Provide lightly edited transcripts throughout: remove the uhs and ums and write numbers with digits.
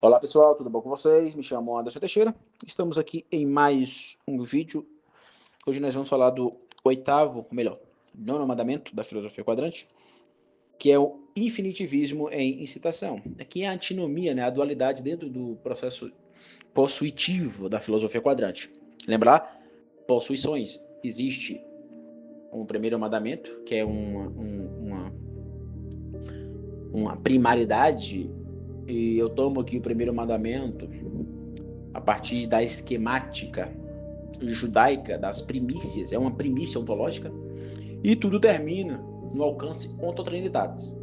Olá pessoal, tudo bom com vocês? Me chamo Anderson Teixeira. Estamos aqui em mais um vídeo. Hoje nós vamos falar do oitavo, ou melhor, nono mandamento da filosofia quadrante, que é o infinitivismo em incitação. Aqui é a antinomia, né, a dualidade dentro do processo possuitivo da filosofia quadrante. Lembrar? Possuições. Existe um primeiro mandamento, que é uma primaridade, e eu tomo aqui o primeiro mandamento a partir da esquemática judaica das primícias, é uma primícia ontológica, e tudo termina no alcance ontotrinitatis.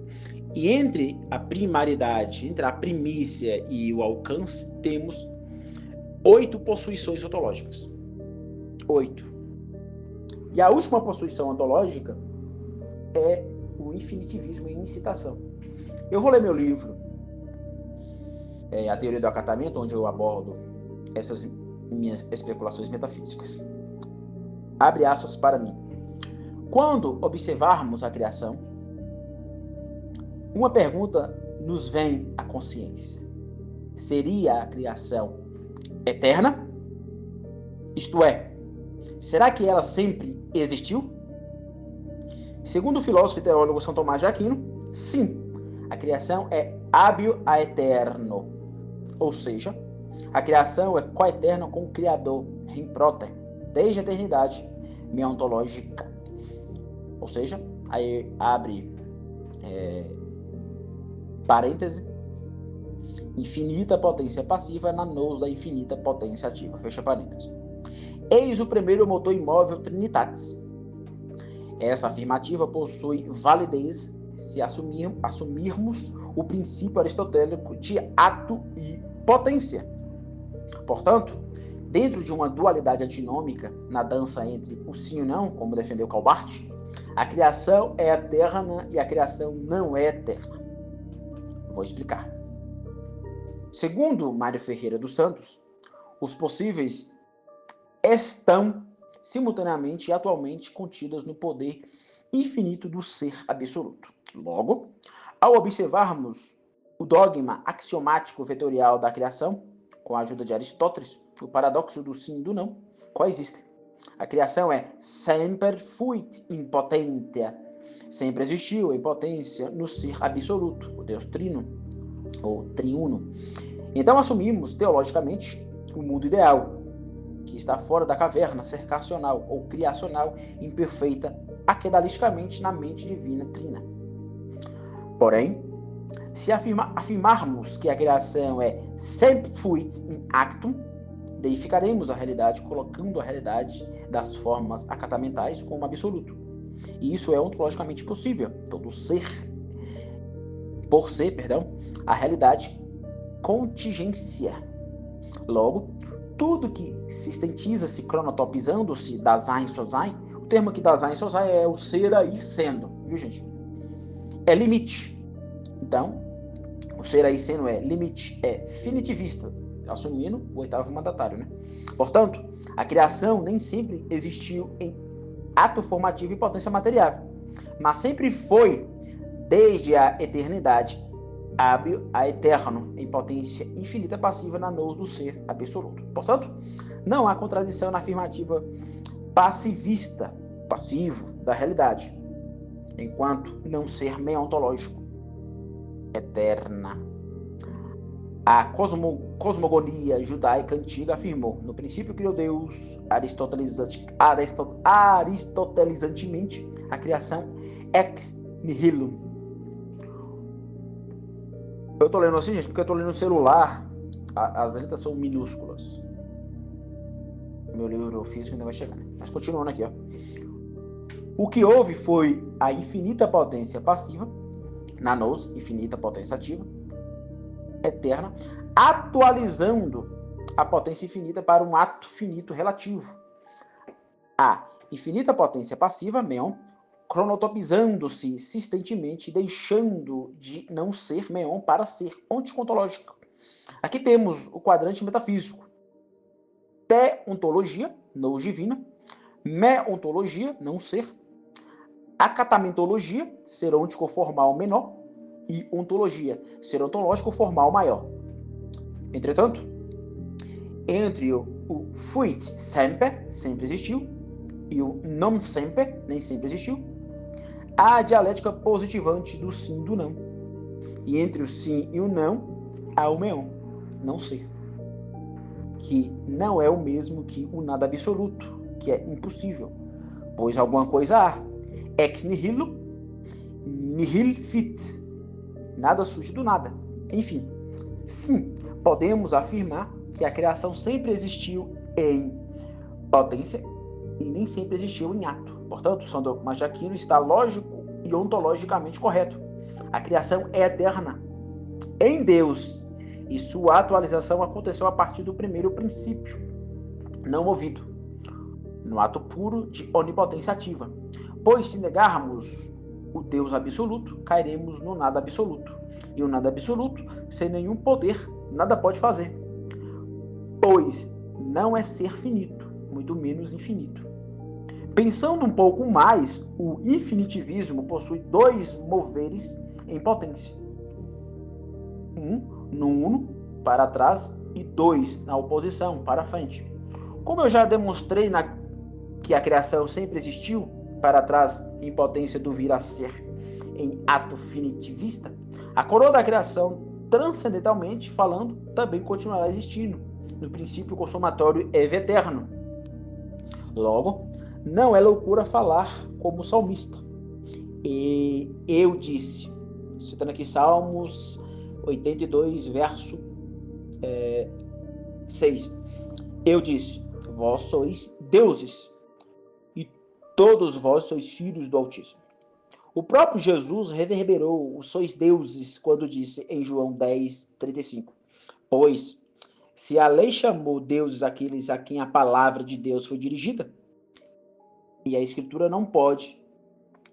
E entre a primaridade, entre a primícia e o alcance, temos 8 possuições ontológicas. 8. E a última possuição ontológica é o infinitivismo em incitação. Eu vou ler meu livro, A Teoria do Acatamento, onde eu abordo essas minhas especulações metafísicas. Abre aspas para mim. Quando observarmos a criação, uma pergunta nos vem à consciência. Seria a criação eterna? Isto é, será que ela sempre existiu? Segundo o filósofo e teólogo São Tomás de Aquino, sim, a criação é hábil a eterno, ou seja, a criação é coeterna com o Criador, em proter, desde a eternidade meontológica. Ou seja, aí abre parêntese, infinita potência passiva na nous da infinita potência ativa, fecha parêntese. Eis o primeiro motor imóvel Trinitatis. Essa afirmativa possui validez se assumirmos o princípio aristotélico de ato e potência. Portanto, dentro de uma dualidade antinômica, na dança entre o sim e o não, como defendeu Calbart, a criação é eterna e a criação não é eterna. Vou explicar. Segundo Mário Ferreira dos Santos, os possíveis estão simultaneamente e atualmente contidos no poder infinito do ser absoluto. Logo, ao observarmos o dogma axiomático vetorial da criação, com a ajuda de Aristóteles, o paradoxo do sim e do não coexistem. A criação é semper fuit in potentia, sempre existiu em potência no ser absoluto, o Deus trino, ou triuno. Então assumimos, teologicamente, o mundo ideal, que está fora da caverna cercacional ou criacional imperfeita, aquedalisticamente na mente divina trina. Porém, se afirmarmos que a criação é semper fuit in actum, deificaremos a realidade, colocando a realidade das formas acatamentais como absoluto. E isso é ontologicamente possível. Todo ser, a realidade contingência. Logo, tudo que sistentiza-se cronotopizando-se Dasein Sosein, o termo aqui Dasein Sosein é o ser aí sendo, viu gente? É limite. Então, o ser aí sendo é limite, é finitivista, assumindo o oitavo mandatário, né? Portanto, a criação nem sempre existiu em ato formativo e potência material, mas sempre foi, desde a eternidade, hábil a eterno, em potência infinita passiva na nous do ser absoluto. Portanto, não há contradição na afirmativa passivista, passivo da realidade, enquanto não ser meontológico, eterna. A cosmogonia judaica antiga afirmou: no princípio criou Deus, aristotelizantemente, a criação ex nihilo. Eu estou lendo assim, gente, porque eu estou lendo no celular, as letras são minúsculas. Meu livro físico ainda vai chegar. Mas continuando aqui, ó. O que houve foi a infinita potência passiva, na nous, infinita potência ativa, eterna, atualizando a potência infinita para um ato finito relativo. A infinita potência passiva, meon, cronotopizando-se sistentemente, deixando de não ser meon para ser onticontológico. Aqui temos o quadrante metafísico. Te-ontologia, nous divina, me-ontologia, não ser, acatamentologia, ser ontico formal menor, e ontologia, ser ontológico formal maior. Entretanto, entre o fuit semper, sempre existiu, e o non semper, nem sempre existiu, há a dialética positivante do sim e do não. E entre o sim e o não, há o meon, não ser, que não é o mesmo que o nada absoluto, que é impossível, pois alguma coisa há. Ex nihilo, nihil fit, nada surge do nada. Enfim, sim, podemos afirmar que a criação sempre existiu em potência e nem sempre existiu em ato. Portanto, São Tomás de Aquino está lógico e ontologicamente correto. A criação é eterna em Deus e sua atualização aconteceu a partir do primeiro princípio, não movido, no ato puro de onipotência ativa. Pois se negarmos o Deus absoluto, cairemos no nada absoluto. E o nada absoluto, sem nenhum poder, nada pode fazer. Pois não é ser finito, muito menos infinito. Pensando um pouco mais, o infinitivismo possui dois moveres em potência. Um no uno, para trás, e dois na oposição, para frente. Como eu já demonstrei que a criação sempre existiu, para trás, em potência do vir a ser, em ato finitivista, a coroa da criação, transcendentalmente falando, também continuará existindo. No princípio consumatório é eterno. Logo, não é loucura falar como salmista. E eu disse, citando aqui Salmos 82, verso 6. Eu disse, vós sois deuses, e todos vós sois filhos do Altíssimo. O próprio Jesus reverberou os sois deuses quando disse em João 10, 35. Pois, se a lei chamou deuses aqueles a quem a palavra de Deus foi dirigida, e a Escritura não pode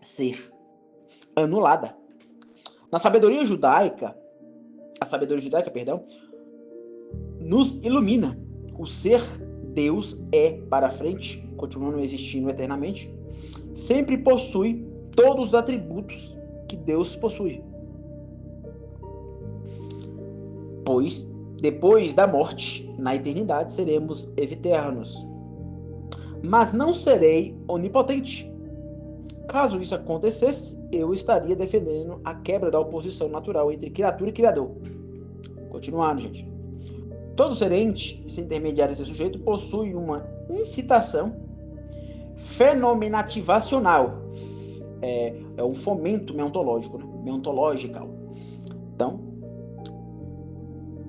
ser anulada. A sabedoria judaica, nos ilumina. O ser Deus é para frente, continuando existindo eternamente, sempre possui todos os atributos que Deus possui. Pois, depois da morte, na eternidade, seremos eternos. Mas não serei onipotente. Caso isso acontecesse, eu estaria defendendo a quebra da oposição natural entre criatura e criador. Continuando, gente. Todo ser ente, esse intermediário, esse sujeito, possui uma incitação fenomenativacional. É um fomento meontológico, né? Meontological. Então,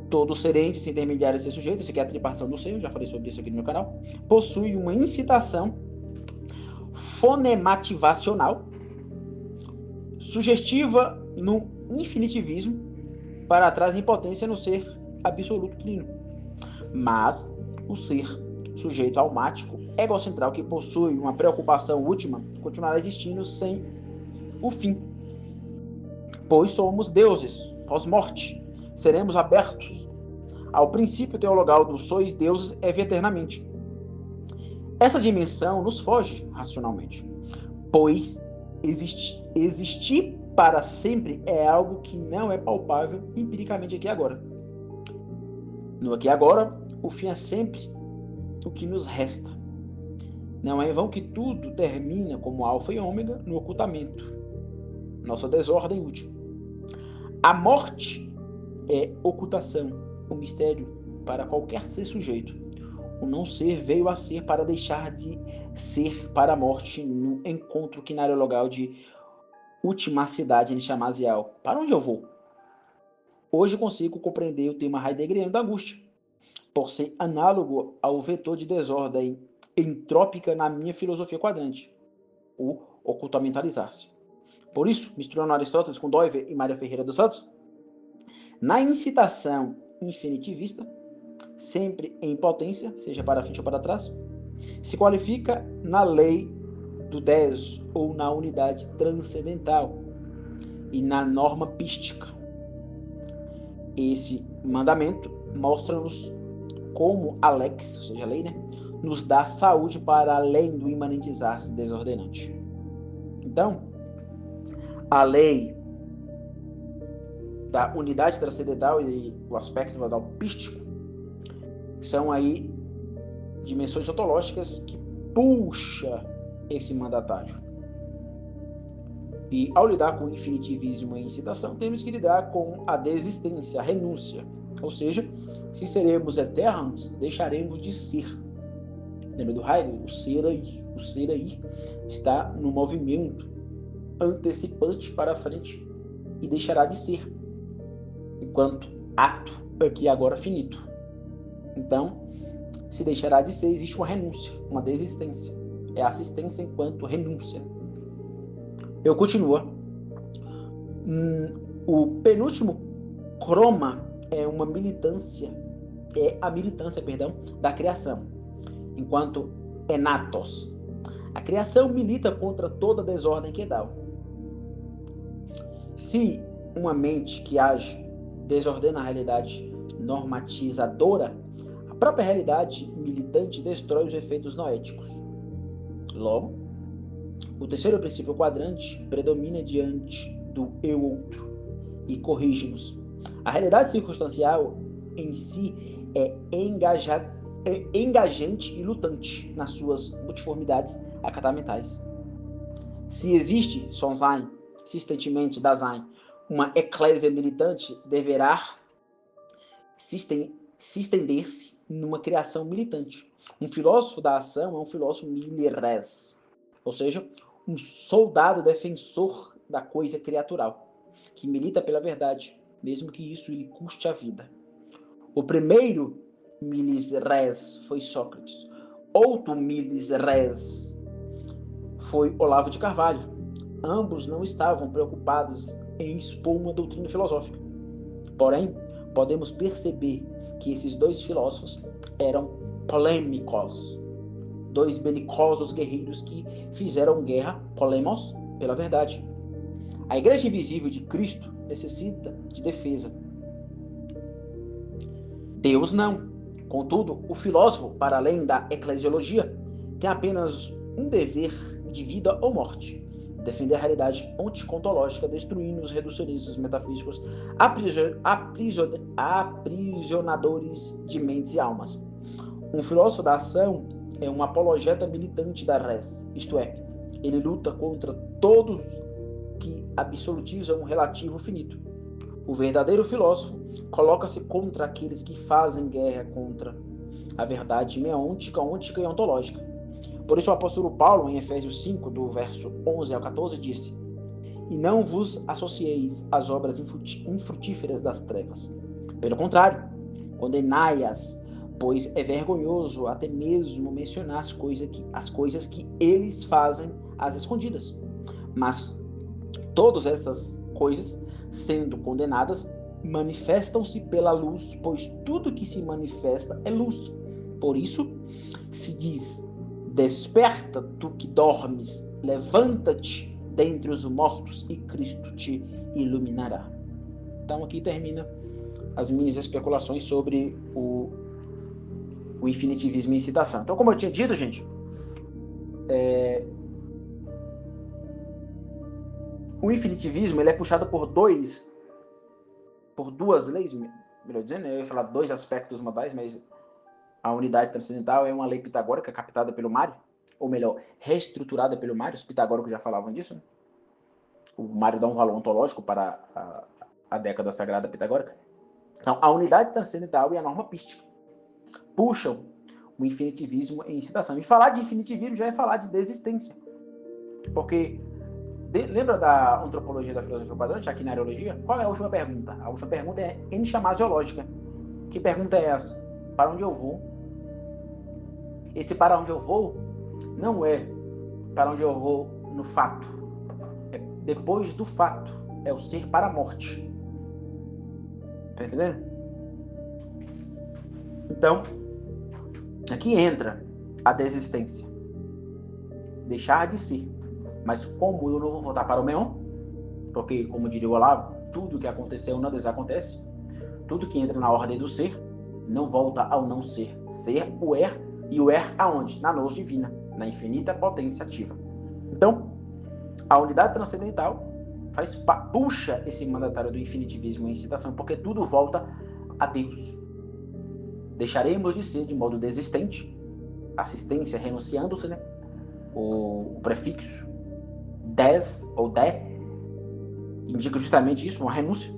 todo ser ente, esse intermediário, esse sujeito, esse aqui é a tripartição do ser, eu já falei sobre isso aqui no meu canal, possui uma incitação fonemativacional, sugestiva no infinitivismo, para trás em potência no ser absoluto trino. Mas o ser sujeito almático, egocentral, que possui uma preocupação última, continuará existindo sem o fim. Pois somos deuses, pós-morte. Seremos abertos ao princípio teologal do sois deuses eternamente. Essa dimensão nos foge racionalmente, pois existir para sempre é algo que não é palpável empiricamente aqui e agora. No aqui e agora, o fim é sempre o que nos resta. Não é em vão que tudo termina como alfa e ômega no ocultamento, nossa desordem última. A morte é ocultação, o mistério para qualquer ser sujeito. O não ser veio a ser para deixar de ser para a morte no encontro quinariologal de ultimacidade nixamasial. Para onde eu vou? Hoje consigo compreender o tema heideggeriano da angústia, por ser análogo ao vetor de desordem entrópica na minha filosofia quadrante, o ocultamentalizar-se. Por isso, misturando Aristóteles com Doiver e Maria Ferreira dos Santos, na incitação infinitivista, sempre em potência, seja para frente ou para trás, se qualifica na lei do 10 ou na unidade transcendental e na norma pística. Esse mandamento mostra-nos como a lex, ou seja, a lei, né, nos dá saúde para além do imanentizar-se desordenante. Então, a lei da unidade transcendental e o aspecto modal pístico são aí dimensões ontológicas que puxa esse mandatário. E ao lidar com o infinitivismo em citação, temos que lidar com a desistência, a renúncia. Ou seja, se seremos eternos, deixaremos de ser. Lembra do Heidegger? O ser aí. O ser aí está no movimento antecipante para frente e deixará de ser, enquanto ato aqui agora finito. Então, se deixará de ser, existe uma renúncia, uma desistência. É assistência enquanto renúncia. Eu continuo. O penúltimo croma é a militância, da criação, enquanto enatos. A criação milita contra toda desordem quedal. Se uma mente que age desordena a realidade normatizadora, a própria realidade militante destrói os efeitos noéticos. Logo, o terceiro princípio quadrante predomina diante do eu-outro e corrige-nos. A realidade circunstancial em si é engajante e lutante nas suas multiformidades acatamentais. Se existe, Sonstein, insistentemente Dasein, uma eclésia militante, deverá se estender-se numa criação militante. Um filósofo da ação é um filósofo milires, ou seja, um soldado defensor da coisa criatural, que milita pela verdade, mesmo que isso lhe custe a vida. O primeiro milis res foi Sócrates. Outro milis res foi Olavo de Carvalho. Ambos não estavam preocupados em expor uma doutrina filosófica. Porém, podemos perceber que esses dois filósofos eram polêmicos, dois belicosos guerreiros que fizeram guerra, polemos, pela verdade. A Igreja Invisível de Cristo necessita de defesa. Deus não. Contudo, o filósofo, para além da eclesiologia, tem apenas um dever de vida ou morte: defender a realidade onticontológica, destruindo os reducionistas metafísicos aprisionadores de mentes e almas. Um filósofo da ação é um apologeta militante da res, isto é, ele luta contra todos que absolutizam o relativo finito. O verdadeiro filósofo coloca-se contra aqueles que fazem guerra contra a verdade meôntica, ôntica e ontológica. Por isso o apóstolo Paulo, em Efésios 5, do verso 11 ao 14, disse: E não vos associeis às obras infrutíferas das trevas. Pelo contrário, condenai-as, pois é vergonhoso até mesmo mencionar as coisas que eles fazem às escondidas. Mas todas essas coisas, sendo condenadas, manifestam-se pela luz, pois tudo que se manifesta é luz. Por isso, se diz: desperta, tu que dormes, levanta-te dentre os mortos e Cristo te iluminará. Então aqui termina as minhas especulações sobre o infinitivismo em citação. Então, como eu tinha dito, gente, o infinitivismo ele é puxado por duas leis, melhor dizendo, eu ia falar dois aspectos modais, mas a unidade transcendental é uma lei pitagórica captada pelo Mário, ou melhor, reestruturada pelo Mário. Os pitagóricos já falavam disso, né? O Mário dá um valor ontológico para a década sagrada pitagórica. Então, a unidade transcendental e a norma pística puxam o infinitivismo em citação. E falar de infinitivismo já é falar de desistência. Porque, lembra da antropologia da filosofia quadrante, aqui na areologia? Qual é a última pergunta? A última pergunta é enxamasiológica. Que pergunta é essa? Para onde eu vou? Esse para onde eu vou não é para onde eu vou no fato. É depois do fato. É o ser para a morte. Tá entendendo? Então, aqui entra a desistência. Deixar de ser. Mas como eu não vou voltar para o meon, porque, como diria o Olavo, tudo que aconteceu não desacontece, tudo que entra na ordem do ser não volta ao não ser. Ser, o er, e o er aonde? Na nous divina, na infinita potência ativa. Então, a unidade transcendental puxa esse mandatário do infinitivismo em incitação, porque tudo volta a Deus. Deixaremos de ser de modo desistente, assistência, renunciando-se, né? O prefixo des ou de indica justamente isso, uma renúncia.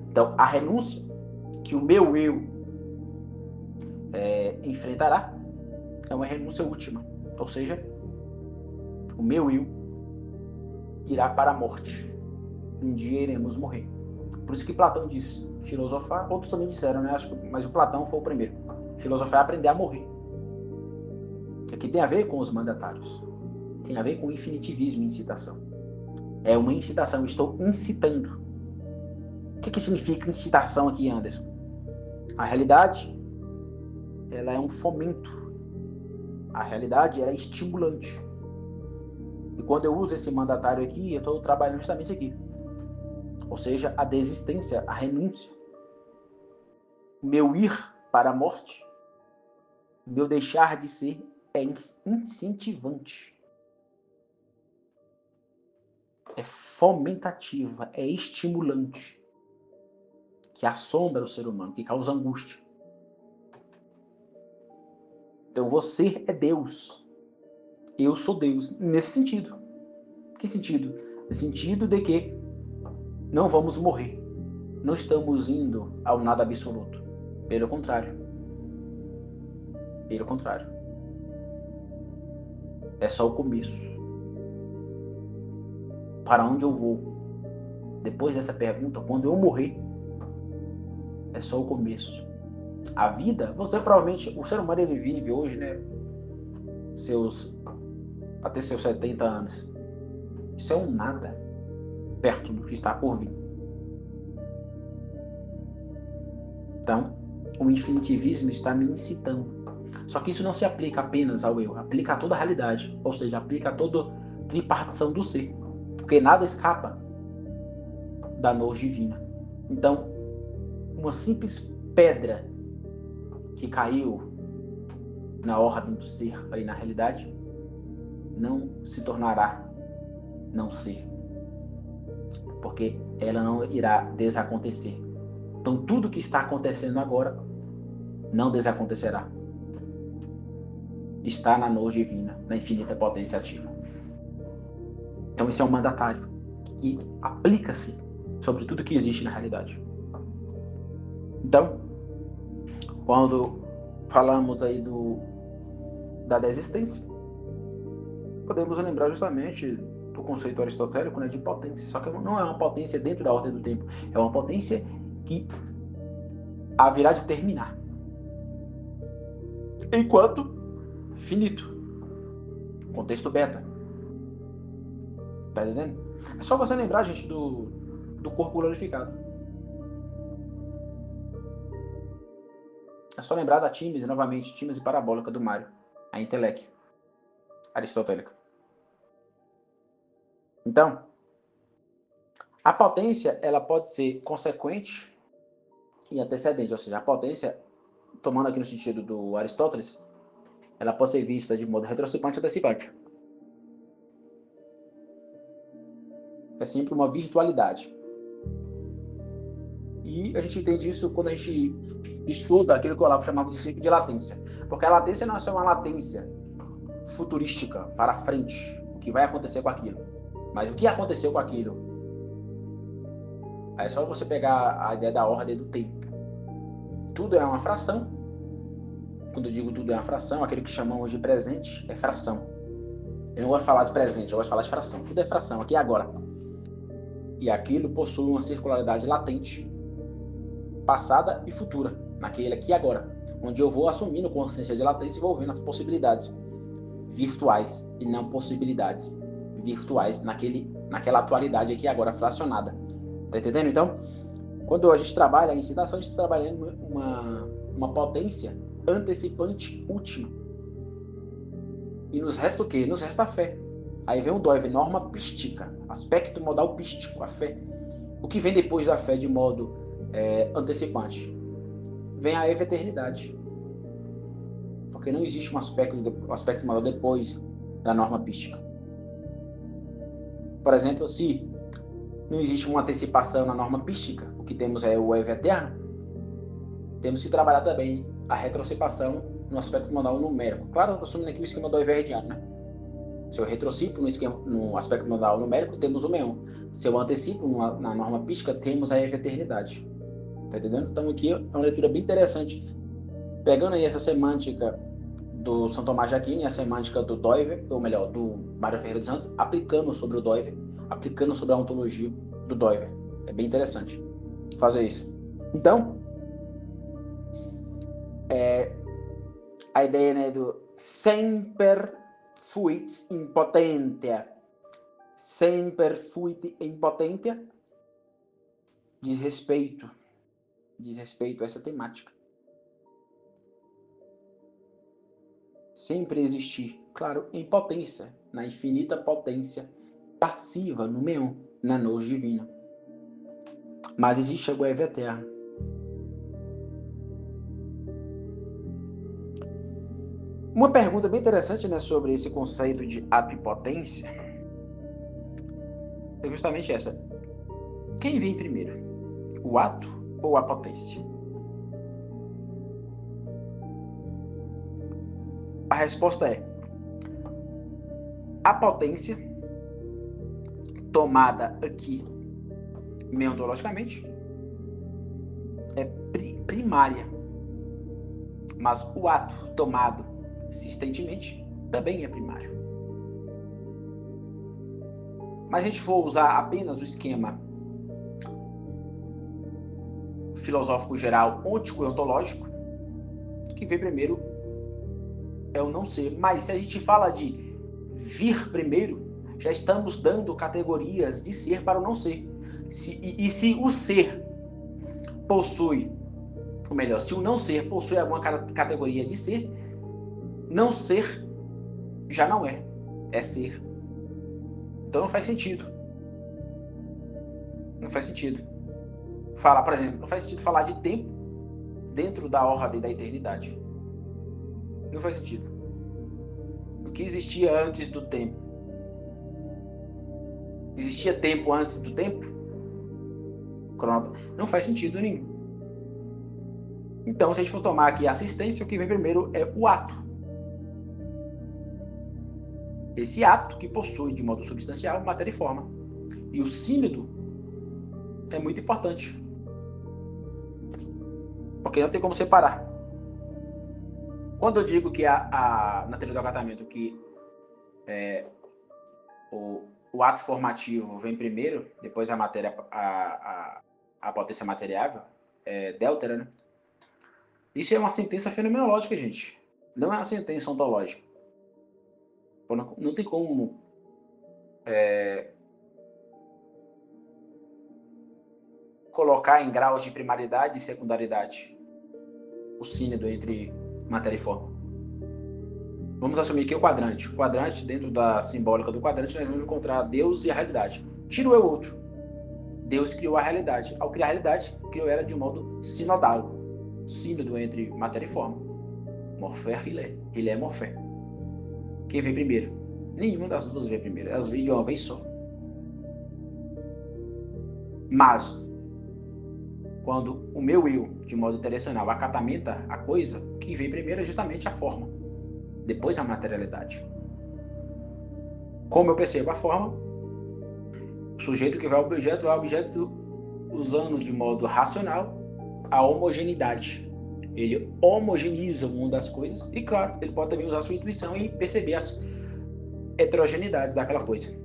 Então, a renúncia que o meu eu enfrentará é uma renúncia última, ou seja, o meu eu irá para a morte. Um dia iremos morrer. Por isso que Platão diz, filosofar, outros também disseram, né? Mas o Platão foi o primeiro. Filosofar é aprender a morrer. Aqui tem a ver com os mandatários. Tem a ver com o infinitivismo e incitação. É uma incitação, estou incitando. O que significa incitação aqui, Anderson? A realidade, ela é um fomento. A realidade, ela é estimulante. E quando eu uso esse mandatário aqui, eu estou trabalhando justamente isso aqui. Ou seja, a desistência, a renúncia. O meu ir para a morte, o meu deixar de ser é incentivante. É fomentativa, é estimulante. Que assombra o ser humano, que causa angústia. Então você é Deus. Eu sou Deus. Nesse sentido. Que sentido? No sentido de que não vamos morrer. Não estamos indo ao nada absoluto. Pelo contrário. Pelo contrário. É só o começo. Para onde eu vou? Depois dessa pergunta, quando eu morrer, é só o começo. A vida, você provavelmente, o ser humano ele vive hoje, né? Até seus 70 anos. Isso é um nada perto do que está por vir. Então, o infinitivismo está me incitando. Só que isso não se aplica apenas ao eu, aplica a toda a realidade, ou seja, aplica a toda tripartição do ser, porque nada escapa da nous divina. Então, uma simples pedra que caiu na ordem do ser aí na realidade não se tornará não ser, porque ela não irá desacontecer. Então, tudo que está acontecendo agora não desacontecerá. Está na nous divina, na infinita potência ativa. Então, esse é um mandatário e aplica-se sobre tudo que existe na realidade. Então, quando falamos aí da desistência, podemos lembrar justamente do conceito aristotélico, né, de potência. Só que não é uma potência dentro da ordem do tempo, é uma potência que haverá de terminar. Enquanto finito. Contexto beta. Tá entendendo? É só você lembrar, gente, do corpo glorificado. É só lembrar da tímese, novamente, tímese parabólica do Mário, a inteleque aristotélica. Então, a potência, ela pode ser consequente e antecedente, ou seja, a potência, tomando aqui no sentido do Aristóteles, ela pode ser vista de modo retrocipante e antecipante. É sempre uma virtualidade. E a gente entende isso quando a gente estuda aquilo que o Olavo chamava de ciclo de latência. Porque a latência não é só uma latência futurística, para frente, o que vai acontecer com aquilo. Mas o que aconteceu com aquilo? Aí é só você pegar a ideia da ordem do tempo. Tudo é uma fração. Quando eu digo tudo é uma fração, aquilo que chamamos de presente é fração. Eu não gosto de falar de presente, eu gosto de falar de fração. Tudo é fração, aqui e agora. E aquilo possui uma circularidade latente, passada e futura, naquele aqui e agora, onde eu vou assumindo consciência de latência e vou vendo as possibilidades virtuais e não possibilidades virtuais naquela atualidade aqui e agora fracionada. Tá entendendo? Então, quando a gente trabalha em incitação, a gente está trabalhando uma potência antecipante última. E nos resta o quê? Nos resta a fé. Aí vem o dó, vem norma pística, aspecto modal pístico, a fé. O que vem depois da fé de modo antecipante? Vem a eternidade. Porque não existe um aspecto modal depois da norma pística. Por exemplo, se não existe uma antecipação na norma pística, o que temos é o Eve eterno, temos que trabalhar também a retrocipação no aspecto modal numérico. Claro, eu estou assumindo aqui o esquema do Everdiano, né? Se eu retrocipo no aspecto modal numérico, temos o meon. Se eu antecipo na norma pística, temos a eternidade. Tá entendendo? Então aqui é uma leitura bem interessante. Pegando aí essa semântica do São Tomás de Aquino e a semântica do Doiver, ou melhor, do Mário Ferreira dos Santos, aplicando sobre o Doiver, aplicando sobre a ontologia do Doiver. É bem interessante fazer isso. Então, a ideia, né, do semper fuit in potentia. Semper fuit in potentia diz respeito a essa temática. Sempre existir, claro, em potência, na infinita potência passiva no meon, na nous divina. Mas existe o Eve eterno. Uma pergunta bem interessante, né, sobre esse conceito de ato e potência é justamente essa. Quem vem primeiro? O ato ou a potência? A resposta é: a potência, tomada aqui meontologicamente, é primária. Mas o ato tomado existentemente também é primário. Mas se a gente for usar apenas o esquema filosófico geral ontico-ontológico, o que vem primeiro é o não ser. Mas se a gente fala de vir primeiro, já estamos dando categorias de ser para o não ser. Se o ser possui, ou melhor, se o não ser possui alguma categoria de ser, não ser já não é ser. Então não faz sentido. Não faz sentido falar, por exemplo, não faz sentido falar de tempo dentro da ordem da eternidade. Não faz sentido. O que existia antes do tempo? Existia tempo antes do tempo? Não faz sentido nenhum. Então, se a gente for tomar aqui a assistência, o que vem primeiro é o ato. Esse ato que possui de modo substancial matéria e forma. E o sínodo é muito importante. Porque não tem como separar. Quando eu digo que na teoria do acatamento que o ato formativo vem primeiro, depois a matéria, a potência materiável, Delta, né? Isso é uma sentença fenomenológica, gente. Não é uma sentença ontológica. Não tem como colocar em graus de primaridade e secundaridade o sínodo entre matéria e forma. Vamos assumir que é o quadrante. O quadrante, dentro da simbólica do quadrante, nós vamos encontrar Deus e a realidade. Tiro eu outro. Deus criou a realidade. Ao criar a realidade, criou ela de um modo sinodal. Sínodo entre matéria e forma. Morfé, Rilé. Rilé, Morfé. Quem vem primeiro? Nenhuma das duas vem primeiro. Elas vêm de uma vez só. Mas, quando o meu eu, de modo intencional, acatamenta a coisa, o que vem primeiro é justamente a forma. Depois a materialidade. Como eu percebo a forma, o sujeito que vai ao objeto usando de modo racional a homogeneidade. Ele homogeneiza o mundo das coisas e, claro, ele pode também usar sua intuição e perceber as heterogeneidades daquela coisa.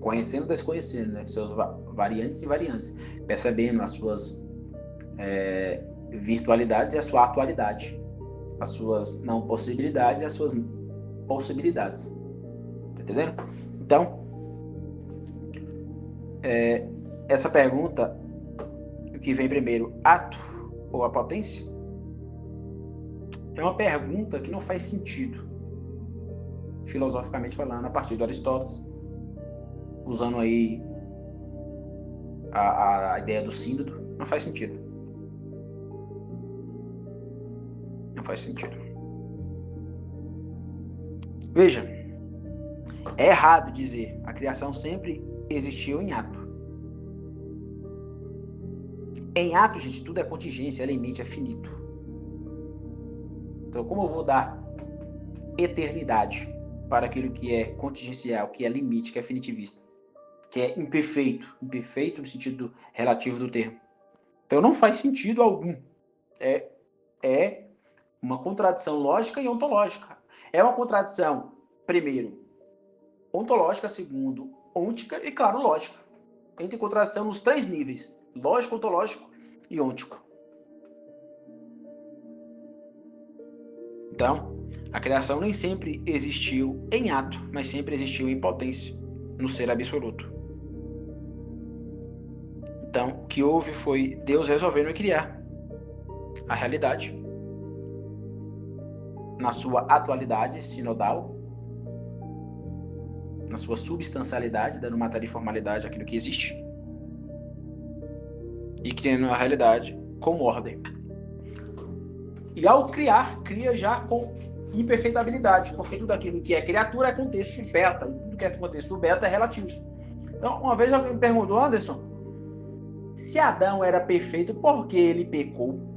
Conhecendo, desconhecendo, né? Seus variantes e variantes. Percebendo as suas virtualidades e a sua atualidade. As suas não possibilidades e as suas possibilidades. Tá entendendo? Então, essa pergunta, o que vem primeiro, ato ou a potência, é uma pergunta que não faz sentido, filosoficamente falando, a partir de Aristóteles, usando aí a ideia do sínodo, não faz sentido. Não faz sentido. Veja, é errado dizer a criação sempre existiu em ato. Em ato, gente, tudo é contingência, é limite, é finito. Então, como eu vou dar eternidade para aquilo que é contingencial, que é limite, que é finitivista, que é imperfeito, imperfeito no sentido relativo do termo? Então, não faz sentido algum. É uma contradição lógica e ontológica. É uma contradição, primeiro, ontológica, segundo, ôntica e, claro, lógica. Entre contradição nos 3 níveis: lógico, ontológico e ôntico. Então, a criação nem sempre existiu em ato, mas sempre existiu em potência, no ser absoluto. Então, o que houve foi Deus resolvendo criar a realidade na sua atualidade sinodal, na sua substancialidade, dando matéria e formalidade àquilo que existe, e criando a realidade como ordem. E ao criar, cria já com imperfeitabilidade, porque tudo aquilo que é criatura é contexto beta, e tudo que é contexto beta é relativo. Então, uma vez alguém me perguntou: Anderson, se Adão era perfeito, por que ele pecou?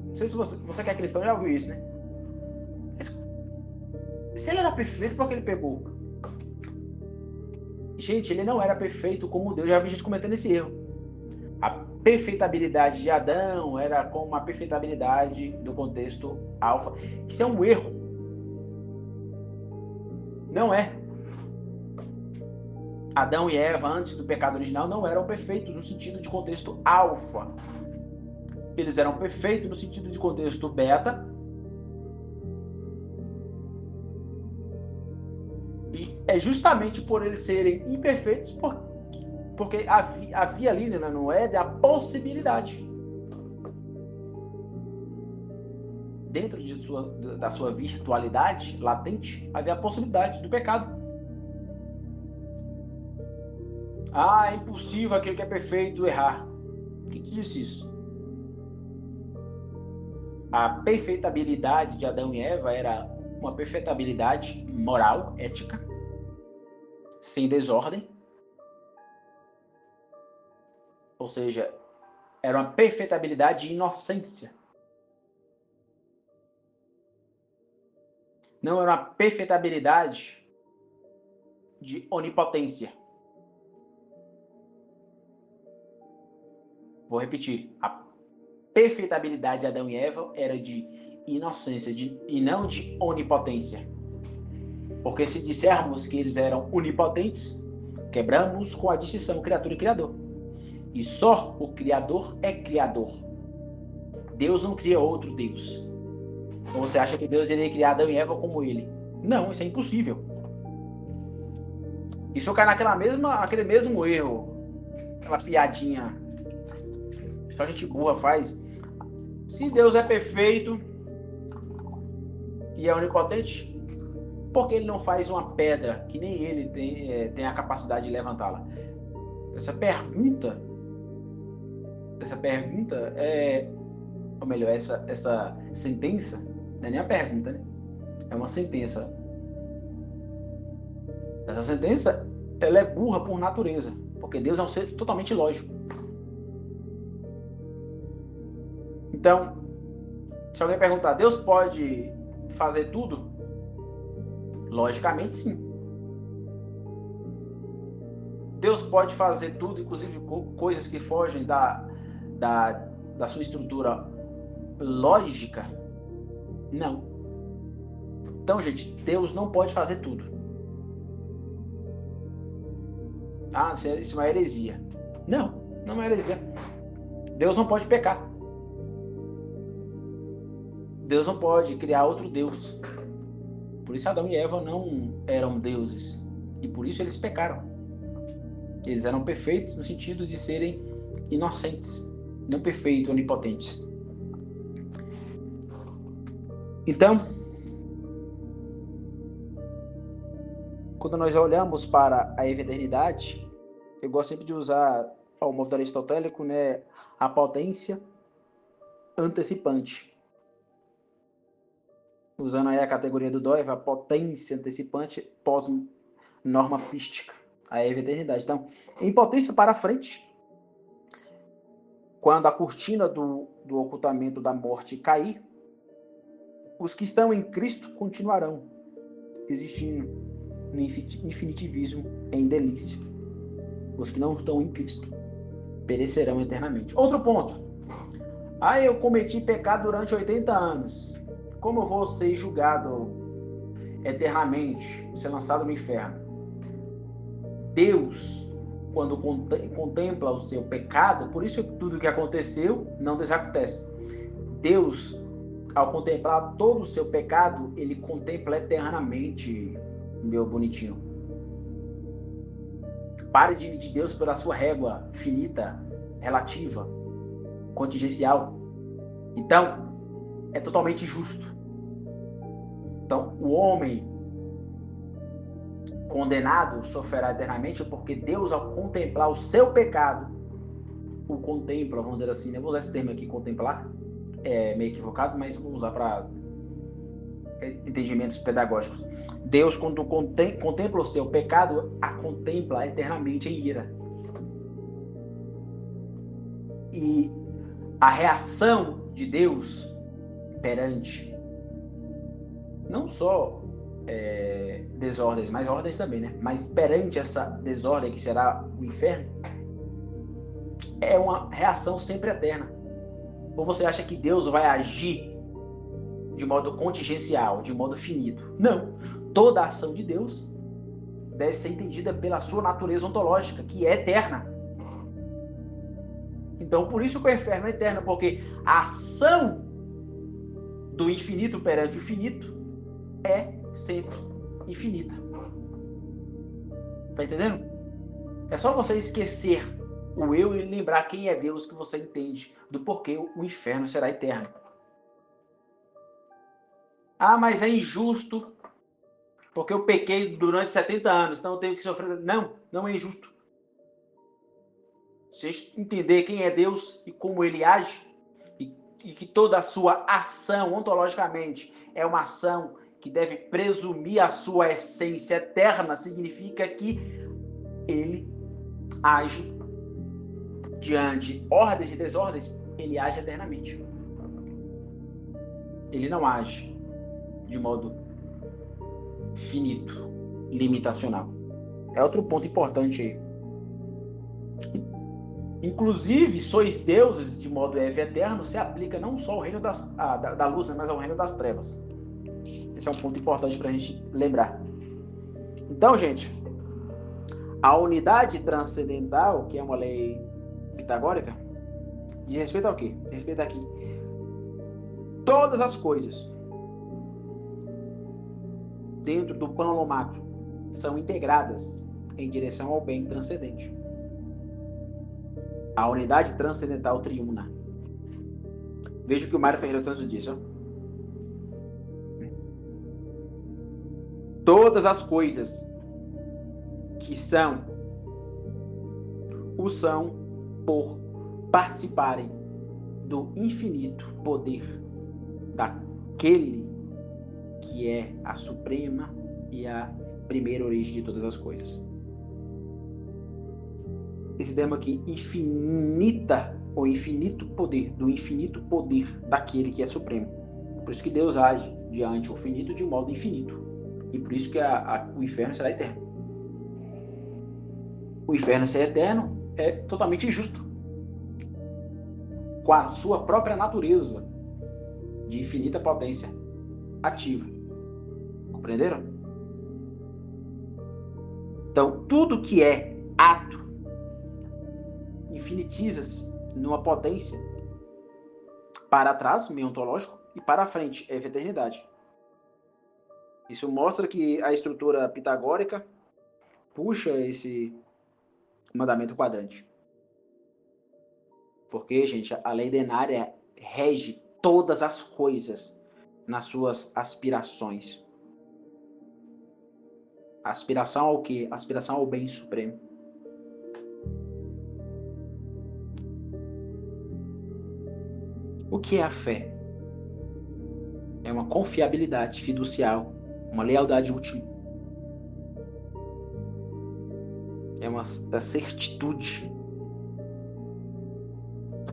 Não sei se você que é cristão já ouviu isso, né? Se ele era perfeito, por que ele pecou? Gente, ele não era perfeito como Deus. Já vi gente cometendo esse erro. A perfeitabilidade de Adão era como a perfeitabilidade do contexto alfa. Isso é um erro. Não é. Adão e Eva, antes do pecado original, não eram perfeitos no sentido de contexto alfa. Eles eram perfeitos no sentido de contexto beta. E é justamente por eles serem imperfeitos porque havia ali no Éden a possibilidade. Dentro da sua virtualidade latente, havia a possibilidade do pecado. É impossível aquele que é perfeito errar. O que disse isso? A perfeitabilidade de Adão e Eva era uma perfeitabilidade moral, ética, sem desordem. Ou seja, era uma perfeitabilidade de inocência. Não era uma perfeitabilidade de onipotência. Vou repetir. A perfeitabilidade de Adão e Eva era de inocência e não de onipotência. Porque se dissermos que eles eram onipotentes, quebramos com a distinção criatura e criador. E só o Criador é Criador. Deus não cria outro Deus. Ou você acha que Deus iria criar Adão e Eva como ele? Não, isso é impossível. Isso cai naquele mesmo erro, aquela piadinha que a gente burra faz. Se Deus é perfeito e é onipotente, por que ele não faz uma pedra que nem ele tem a capacidade de levantá-la? Essa pergunta ou melhor, essa sentença, não é nem a pergunta, né? É uma sentença. Essa sentença, ela é burra por natureza, porque Deus é um ser totalmente lógico. Então, se alguém perguntar, Deus pode fazer tudo? Logicamente, sim. Deus pode fazer tudo, inclusive coisas que fogem da sua estrutura lógica? Não. Então, gente, Deus não pode fazer tudo. Isso é uma heresia. Não é uma heresia. Deus não pode pecar. Deus não pode criar outro Deus. Por isso Adão e Eva não eram deuses. E por isso eles pecaram. Eles eram perfeitos no sentido de serem inocentes, não perfeitos, onipotentes. Então, quando nós olhamos para a eternidade, eu gosto sempre de usar o modo aristotélico, né, a potência antecipante. Usando aí a categoria do Doiva, a potência antecipante pós-norma pística, a eternidade. Então, em potência para frente, quando a cortina do ocultamento da morte cair, os que estão em Cristo continuarão existindo no infinitivismo em delícia. Os que não estão em Cristo perecerão eternamente. Outro ponto. Eu cometi pecado durante 80 anos. Como eu vou ser julgado eternamente, ser lançado no inferno? Deus, quando contempla o seu pecado, por isso tudo que aconteceu não desacontece. Deus, ao contemplar todo o seu pecado, ele contempla eternamente, meu bonitinho. Pare de medir Deus pela sua régua finita, relativa, contingencial. Então, é totalmente injusto. Então, o homem condenado sofrerá eternamente porque Deus, ao contemplar o seu pecado, o contempla, vamos dizer assim, né? Vou usar esse termo aqui, contemplar, é meio equivocado, mas vou usar para entendimentos pedagógicos. Deus, quando contempla o seu pecado, a contempla eternamente em ira. E a reação de Deus perante não só desordens, mas ordens também, né? Mas perante essa desordem que será o inferno, é uma reação sempre eterna. Ou você acha que Deus vai agir de modo contingencial, de modo finito? Não. Toda a ação de Deus deve ser entendida pela sua natureza ontológica, que é eterna. Então, por isso que o inferno é eterno, porque a ação do infinito perante o finito é sempre infinita. Tá entendendo? É só você esquecer o eu e lembrar quem é Deus que você entende do porquê o inferno será eterno. Mas é injusto porque eu pequei durante 70 anos, então eu tenho que sofrer. Não, não é injusto. Se a gente entender quem é Deus e como ele age, e que toda a sua ação, ontologicamente, é uma ação que deve presumir a sua essência eterna, significa que ele age diante ordens e desordens, ele age eternamente. Ele não age de modo finito, limitacional. É outro ponto importante aí. Inclusive, sois deuses de modo eterno, se aplica não só ao reino da luz, mas ao reino das trevas. Esse é um ponto importante para a gente lembrar. Então, gente, a unidade transcendental, que é uma lei pitagórica, diz respeito ao quê? Diz respeito aqui. Todas as coisas dentro do plano macro são integradas em direção ao bem transcendente. A unidade transcendental triuna. Veja o que o Mário Ferreira Santos disse. Todas as coisas que são por participarem do infinito poder daquele que é a suprema e a primeira origem de todas as coisas. Esse termo aqui, infinita ou infinito poder, do infinito poder daquele que é supremo. Por isso que Deus age diante o finito de modo infinito. E por isso que o inferno será eterno. O inferno ser eterno é totalmente injusto. Com a sua própria natureza de infinita potência ativa. Compreenderam? Então, tudo que é ato infinitiza-se numa potência para trás, meio ontológico, e para frente, é a eternidade. Isso mostra que a estrutura pitagórica puxa esse mandamento quadrante. Porque, gente, a lei denária rege todas as coisas nas suas aspirações. Aspiração ao quê? Aspiração ao bem supremo. O que é a fé? É uma confiabilidade fiducial, uma lealdade última. É uma certitude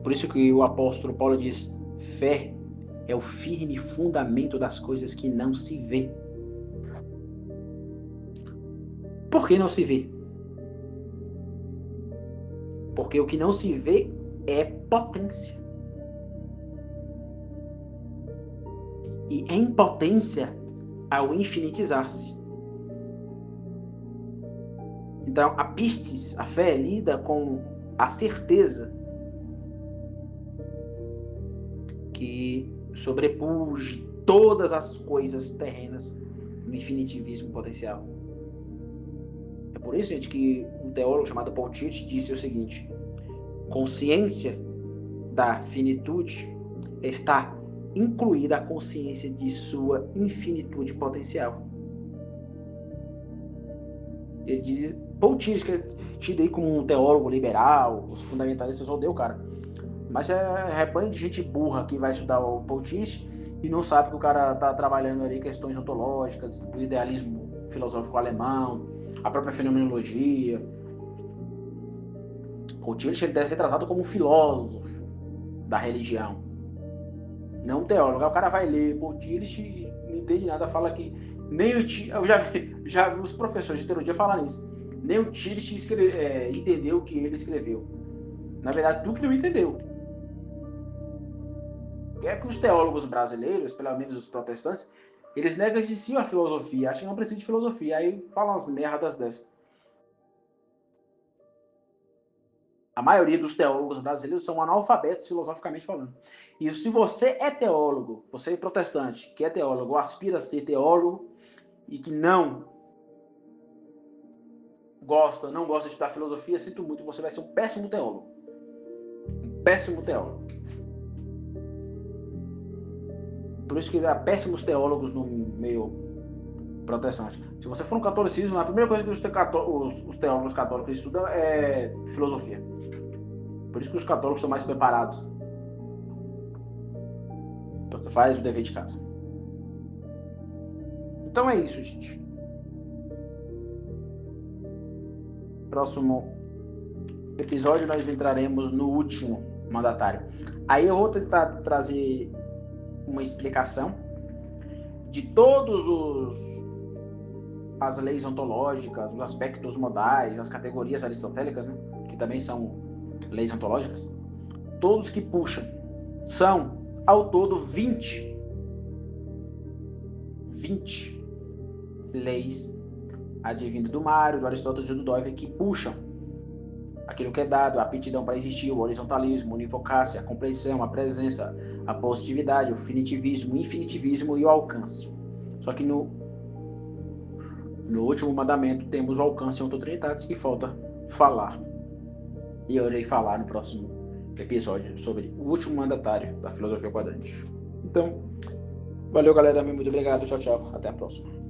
por isso que o apóstolo Paulo diz: fé é o firme fundamento das coisas que não se vê. Por que não se vê? Porque o que não se vê é potência. E em potência ao infinitizar-se. Então, a pistis, a fé, lida com a certeza que sobrepuja todas as coisas terrenas no infinitivismo potencial. É por isso, gente, que um teólogo chamado Paul Tillich disse o seguinte: consciência da finitude está incluída a consciência de sua infinitude potencial. Ele diz, Paul Tillich, que é tido aí como um teólogo liberal, os fundamentalistas odeiam o cara. Mas é rebanho de gente burra que vai estudar o Paul Tillich e não sabe que o cara está trabalhando ali questões ontológicas, do idealismo filosófico alemão, a própria fenomenologia. Paul Tillich, ele deve ser tratado como um filósofo da religião, não um teólogo. Aí o cara vai ler Paul Tillich e não entende nada, fala que nem o Tillich, eu já vi os professores de teologia falar nisso, nem o Tillich entendeu o que ele escreveu. Na verdade, tu que não entendeu. É que os teólogos brasileiros, pelo menos os protestantes, eles negligenciam a filosofia, acham que não precisa de filosofia, aí falam umas merdas dessas. A maioria dos teólogos brasileiros são analfabetos filosoficamente falando. E se você é teólogo, você é protestante, que é teólogo, ou aspira a ser teólogo, e que não gosta de estudar filosofia, sinto muito, você vai ser um péssimo teólogo. Um péssimo teólogo. Por isso que há péssimos teólogos no meio protestante. Se você for no catolicismo, a primeira coisa que os teólogos católicos estudam é filosofia. Por isso que os católicos são mais preparados. Porque faz o dever de casa. Então é isso, gente. Próximo episódio nós entraremos no último mandatário. Aí eu vou tentar trazer uma explicação de todos as leis ontológicas, os aspectos modais, as categorias aristotélicas, né, que também são leis ontológicas, todos que puxam. São, ao todo, 20 leis advindo do Mário, do Aristóteles e do Doivre, que puxam aquilo que é dado, a aptidão para existir, o horizontalismo, a unifocácia, a compreensão, a presença, a positividade, o finitivismo, o infinitivismo e o alcance. Só que no último mandamento temos o alcance e ontotrinitatis, que falta falar. E eu irei falar no próximo episódio sobre o último mandatário da filosofia quadrante. Então, valeu, galera. Muito obrigado. Tchau, tchau. Até a próxima.